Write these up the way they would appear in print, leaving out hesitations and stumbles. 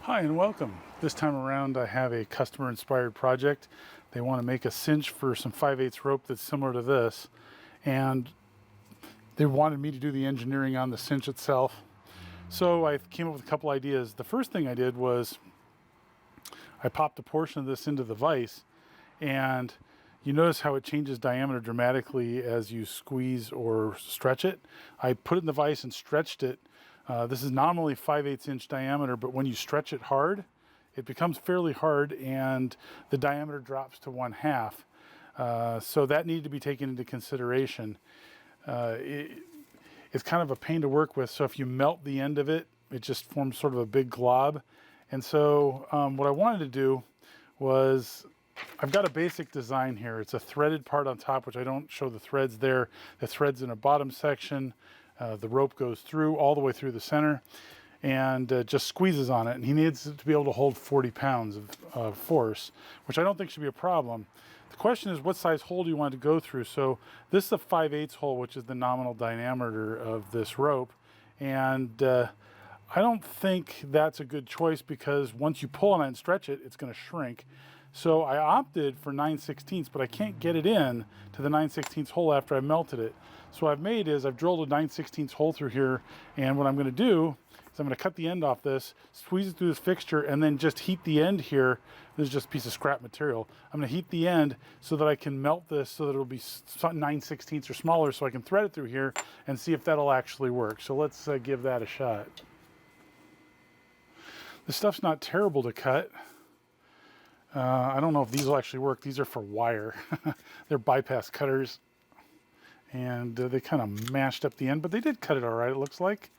Hi and welcome. This time around I have a customer inspired project. They want to make a cinch for some 5/8 rope that's similar to this, and they wanted me to do the engineering on the cinch itself. So I came up with a couple ideas. The first thing I did was I popped a portion of this into the vise, and you notice how it changes diameter dramatically as you squeeze or stretch it. I put it in the vise and stretched it. This is nominally 5/8 inch diameter, but when you stretch it hard, it becomes fairly hard and the diameter drops to 1/2. So that needed to be taken into consideration. It's kind of a pain to work with, so if you melt the end of it, it just forms sort of a big glob. And so what I wanted to do was, I've got a basic design here. It's a threaded part on top, which I don't show the threads there. The thread's in a bottom section. The rope goes through all the way through the center and just squeezes on it. And he needs to be able to hold 40 pounds of force, which I don't think should be a problem. The question is, what size hole do you want it to go through? So this is a 5/8 hole, which is the nominal diameter of this rope. And I don't think that's a good choice, because once you pull on it and stretch it, it's going to shrink. So I opted for 9/16, but I can't get it in to the 9/16 hole after I melted it. So what I've made is I've drilled a 9/16 hole through here, and what I'm going to do is I'm going to cut the end off this, squeeze it through this fixture, and then just heat the end here. This is just a piece of scrap material. I'm going to heat the end so that I can melt this so that it'll be 9/16 or smaller, so I can thread it through here and see if that'll actually work. So let's give that a shot. This stuff's not terrible to cut. I don't know if these will actually work. These are for wire. They're bypass cutters, and they kind of mashed up the end, but they did cut it all right, it looks like.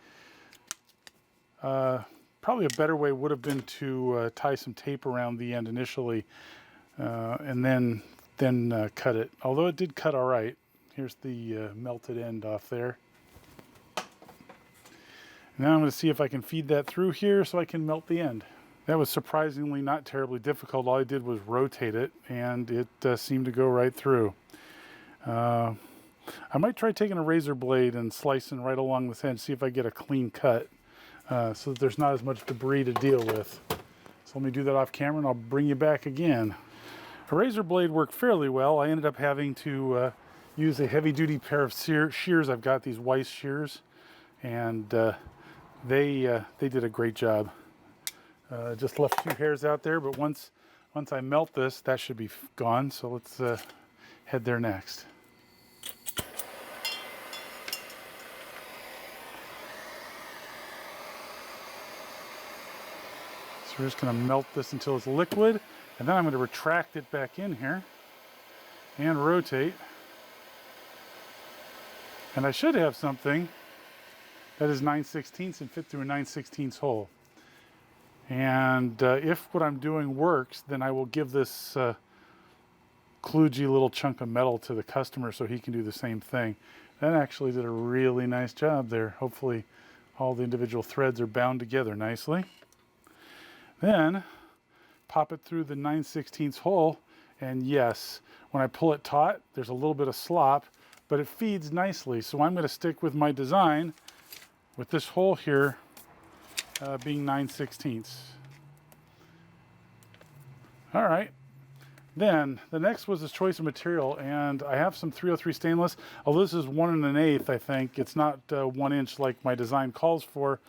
Probably a better way would have been to tie some tape around the end initially, and then cut it. Although it did cut all right. Here's the melted end off there. Now I'm going to see if I can feed that through here so I can melt the end. That was surprisingly not terribly difficult. All I did was rotate it, and it seemed to go right through. I might try taking a razor blade and slicing right along this edge, see if I get a clean cut, so that there's not as much debris to deal with. So let me do that off camera, and I'll bring you back again. A razor blade worked fairly well. I ended up having to use a heavy-duty pair of shears. I've got these Weiss shears, and they did a great job. Just left a few hairs out there, but once I melt this, that should be gone. So let's head there next. So we're just going to melt this until it's liquid, and then I'm going to retract it back in here and rotate. And I should have something that is 9/16 and fit through a 9/16 hole. And if what I'm doing works, then I will give this kludgy little chunk of metal to the customer so he can do the same thing. That actually did a really nice job there. Hopefully all the individual threads are bound together nicely. Then pop it through the 9/16 hole, and yes, when I pull it taut, there's a little bit of slop, but it feeds nicely. So I'm going to stick with my design with this hole here being 9/16. All right. Then the next was this choice of material, and I have some 303 stainless. Although this is 1 1/8, I think it's not 1 inch like my design calls for.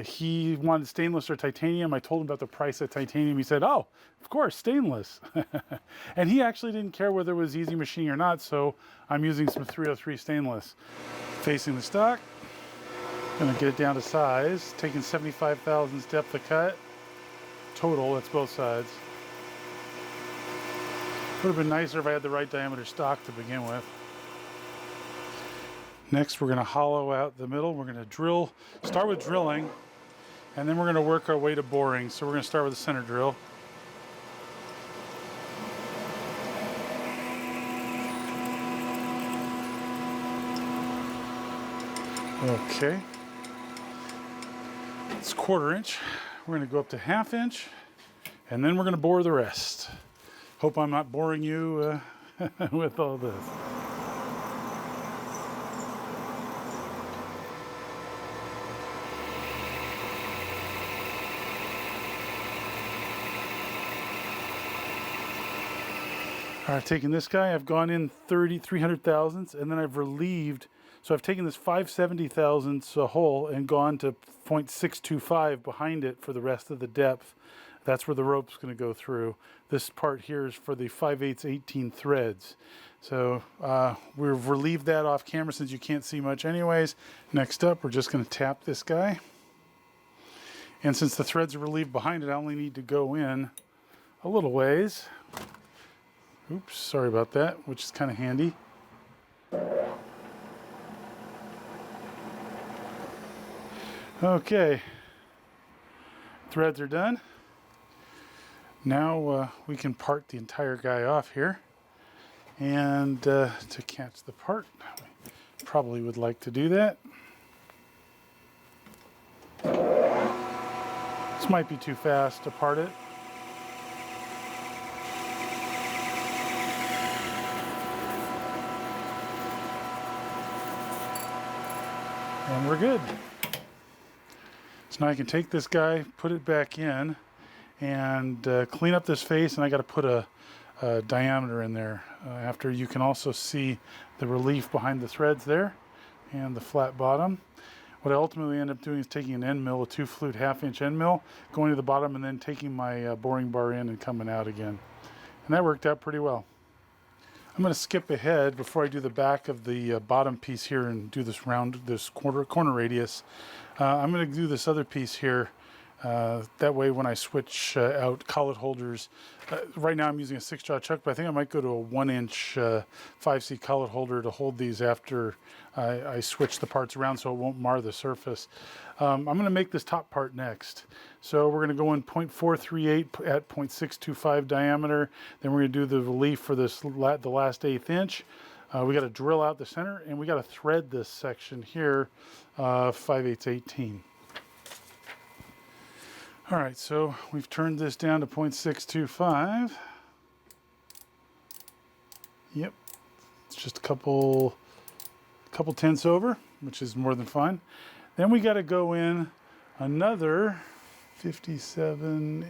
He wanted stainless or titanium. I told him about the price of titanium. He said, "Oh, of course, stainless." And he actually didn't care whether it was easy machining or not, so I'm using some 303 stainless. Facing the stock. Gonna get it down to size, taking 75 thousandths depth of cut. Total, that's both sides. Would have been nicer if I had the right diameter stock to begin with. Next, we're gonna hollow out the middle. We're gonna drill, start with drilling, and then we're gonna work our way to boring. So we're gonna start with the center drill. Okay. It's 1/4 inch. We're going to go up to 1/2 inch, and then we're going to bore the rest. Hope I'm not boring you with all this. Alright, taking this guy, I've gone in 300 thousandths, and then I've relieved. So I've taken this 570 thousandths hole and gone to 0.625 behind it for the rest of the depth. That's where the rope's going to go through. This part here is for the 5/8 18 threads. So we've relieved that off camera since you can't see much anyways. Next up, we're just going to tap this guy. And since the threads are relieved behind it, I only need to go in a little ways. Oops, sorry about that, which is kind of handy. Okay, threads are done. Now we can part the entire guy off here. And to catch the part, we probably would like to do that. This might be too fast to part it. And we're good. So now I can take this guy, put it back in, and clean up this face, and I got to put a diameter in there. After you can also see the relief behind the threads there and the flat bottom. What I ultimately end up doing is taking an end mill, a 2-flute 1/2-inch end mill, going to the bottom and then taking my boring bar in and coming out again. And that worked out pretty well. I'm going to skip ahead before I do the back of the bottom piece here and do this round, this corner radius. I'm going to do this other piece here. That way when I switch out collet holders, right now I'm using a 6-jaw chuck, but I think I might go to a 1-inch 5C collet holder to hold these after I switch the parts around so it won't mar the surface. I'm going to make this top part next. So we're going to go in 0.438 at 0.625 diameter. Then we're going to do the relief for this the last 1/8 inch. We got to drill out the center, and we got to thread this section here 5/8 18. All right, so we've turned this down to 0.625. Yep, it's just a couple tenths over, which is more than fine. Then we got to go in another 63.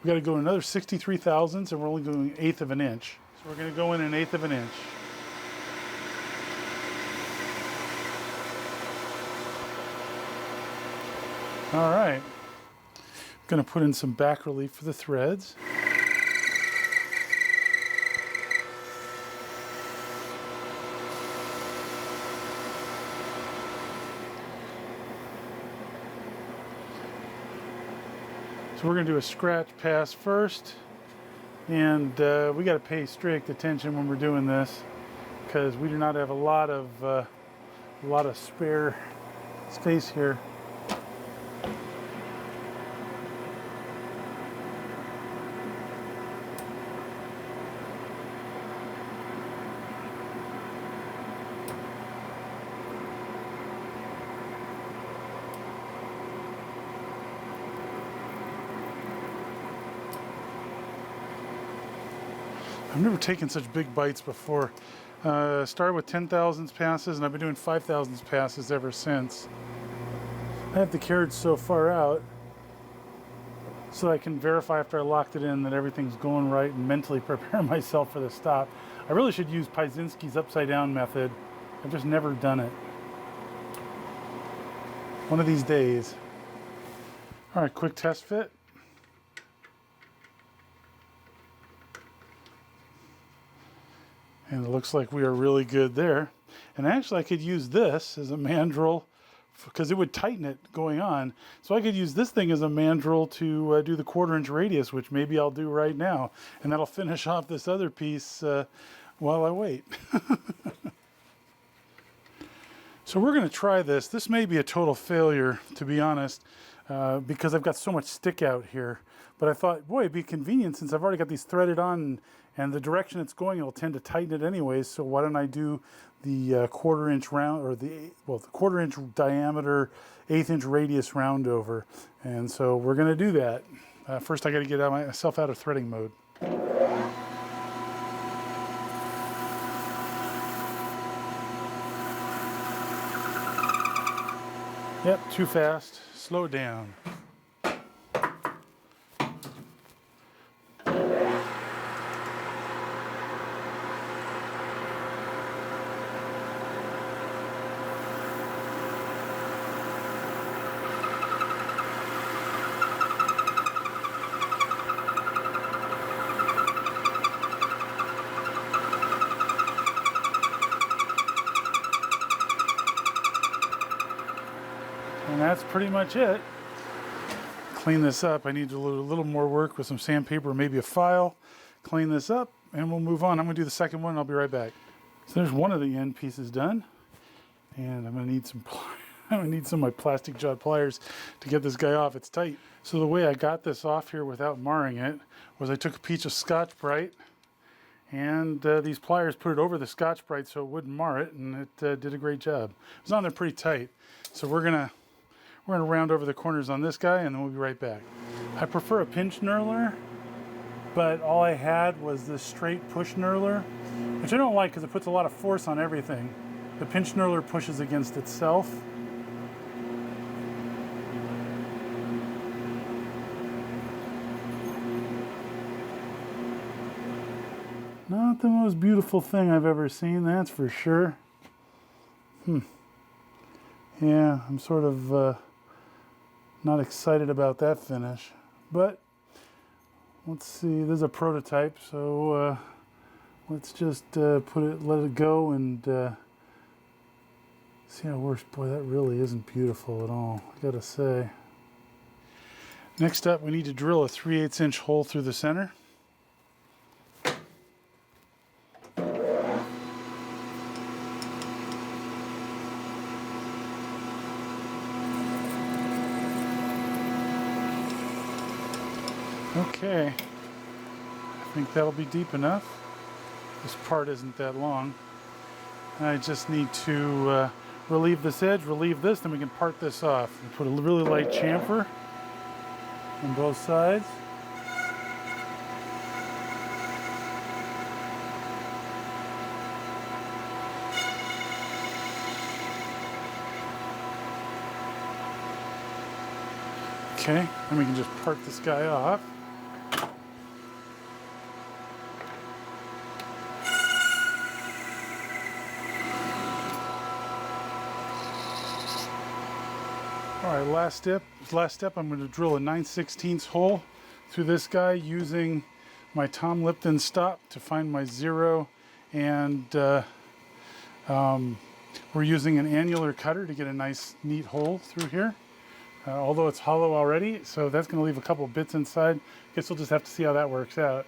We got to go another 63 thousandths, and we're only going 1/8 of an inch. So we're going to go in 1/8 of an inch. All right. Going to put in some back relief for the threads. So we're going to do a scratch pass first, and we got to pay strict attention when we're doing this because we do not have a lot of spare space here. I've never taken such big bites before. Started with 10 thousandths passes, and I've been doing 5 thousandths passes ever since. I have the carriage so far out so that I can verify after I locked it in that everything's going right and mentally prepare myself for the stop. I really should use Paizinski's upside down method. I've just never done it. One of these days. All right, quick test fit. And it looks like we are really good there. And actually I could use this as a mandrel because it would tighten it going on. So I could use this thing as a mandrel to do the 1/4-inch radius, which maybe I'll do right now. And that'll finish off this other piece while I wait. So we're going to try this. This may be a total failure, to be honest, because I've got so much stick out here. But I thought, boy, it'd be convenient since I've already got these threaded on, and the direction it's going, it'll tend to tighten it anyways. So why don't I do the 1/4-inch round, or the 1/4-inch diameter, 1/8-inch radius round over. And so we're going to do that. First, I got to get myself out of threading mode. Yep, too fast. Slow it down. pretty much it. Clean this up. I need to do a little more work with some sandpaper, maybe a file. Clean this up and we'll move on. I'm gonna do the second one and I'll be right back. So there's one of the end pieces done. And I'm gonna need some of my plastic jawed pliers to get this guy off. It's tight. So the way I got this off here without marring it was I took a piece of Scotch-Brite and these pliers put it over the Scotch-Brite so it wouldn't mar it, and it did a great job. It was on there pretty tight. So we're gonna round over the corners on this guy and then we'll be right back. I prefer a pinch knurler, but all I had was this straight push knurler, which I don't like because it puts a lot of force on everything. The pinch knurler pushes against itself. Not the most beautiful thing I've ever seen, that's for sure. Yeah, I'm sort of not excited about that finish. But let's see, there's a prototype, so let's just let it go and see how it works. Boy, that really isn't beautiful at all, I gotta say. Next up, we need to drill a 3/8 inch hole through the center. Okay, I think that'll be deep enough. This part isn't that long. I just need to relieve this edge, relieve this, then we can part this off. And put a really light chamfer on both sides. Okay, then we can just part this guy off. All right, last step, I'm going to drill a 9/16 hole through this guy using my Tom Lipton stop to find my 0, and we're using an annular cutter to get a nice neat hole through here. Although it's hollow already, so that's going to leave a couple bits inside. Guess we'll just have to see how that works out.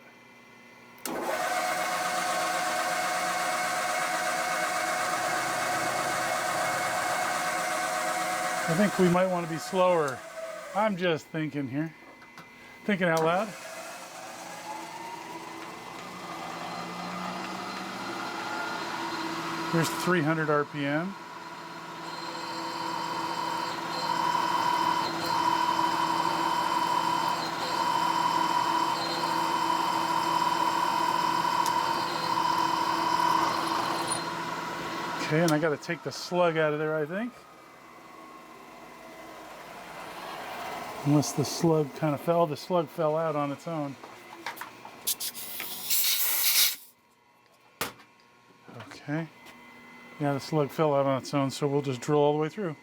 I think we might want to be slower. I'm just thinking here. Thinking out loud. Here's 300 RPM. Okay, and I got to take the slug out of there, I think. Unless the slug kind of fell. The slug fell out on its own. Okay. Yeah, the slug fell out on its own, so we'll just drill all the way through.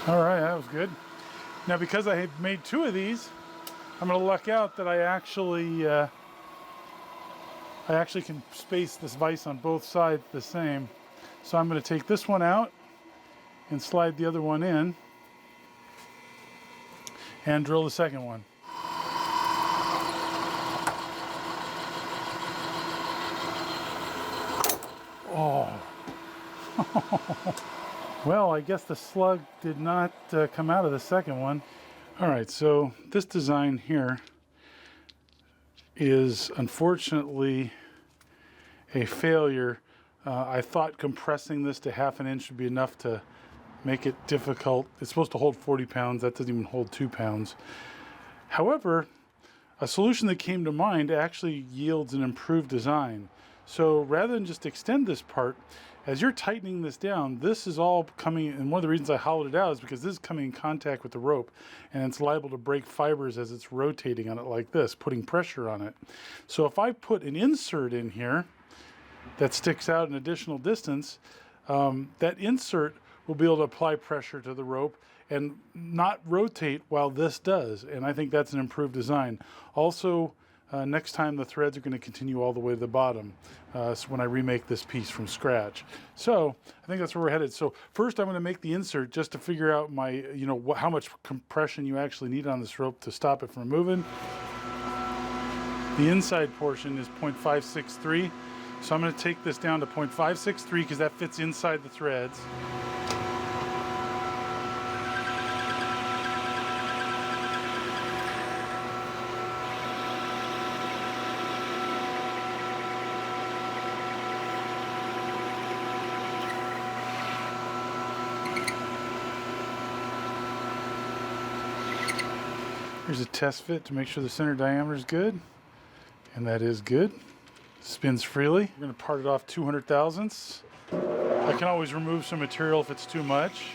All right, that was good. Now, because I had made 2 of these, I'm going to luck out that I actually can space this vise on both sides the same. So I'm going to take this one out and slide the other one in and drill the second one. Oh. Well, I guess the slug did not come out of the second one. All right, so this design here is unfortunately a failure. I thought compressing this to 1/2 inch would be enough to make it difficult. It's supposed to hold 40 pounds. That doesn't even hold 2 pounds. However, a solution that came to mind actually yields an improved design. So rather than just extend this part, as you're tightening this down, this is all coming, and one of the reasons I hollowed it out is because this is coming in contact with the rope, and it's liable to break fibers as it's rotating on it like this, putting pressure on it. So if I put an insert in here that sticks out an additional distance, that insert we'll be able to apply pressure to the rope and not rotate while this does. And I think that's an improved design. Also, next time the threads are going to continue all the way to the bottom, so when I remake this piece from scratch. So I think that's where we're headed. So first I'm going to make the insert just to figure out my, how much compression you actually need on this rope to stop it from moving. The inside portion is 0.563. So I'm going to take this down to 0.563 because that fits inside the threads. Here's a test fit to make sure the center diameter is good, and that is good. Spins freely. We're going to part it off 200 thousandths. I can always remove some material if it's too much.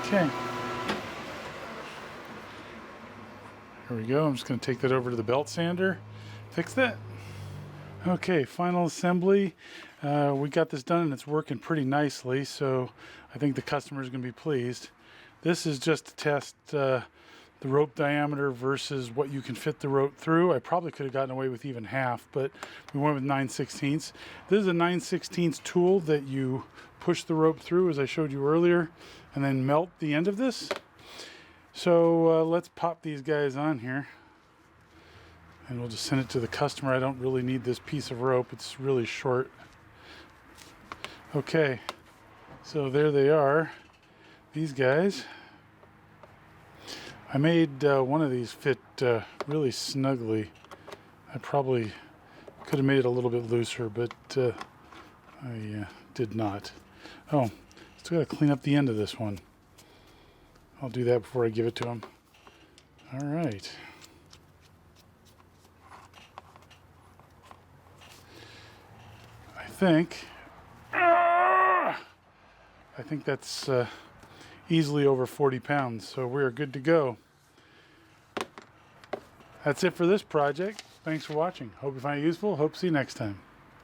Okay. Here we go. I'm just going to take that over to the belt sander, fix that. Okay, final assembly. We got this done and it's working pretty nicely, so I think the customer is going to be pleased. This is just to test the rope diameter versus what you can fit the rope through. I probably could have gotten away with even half, but we went with 9/16. This is a 9/16 tool that you push the rope through, as I showed you earlier, and then melt the end of this. So let's pop these guys on here. And we'll just send it to the customer. I don't really need this piece of rope. It's really short. Okay, so there they are. These guys. I made one of these fit really snugly. I probably could have made it a little bit looser, but I did not. Oh, still got to clean up the end of this one. I'll do that before I give it to him. All right. I think that's easily over 40 pounds, so we're good to go. That's it for this project. Thanks for watching. Hope you find it useful. Hope to see you next time.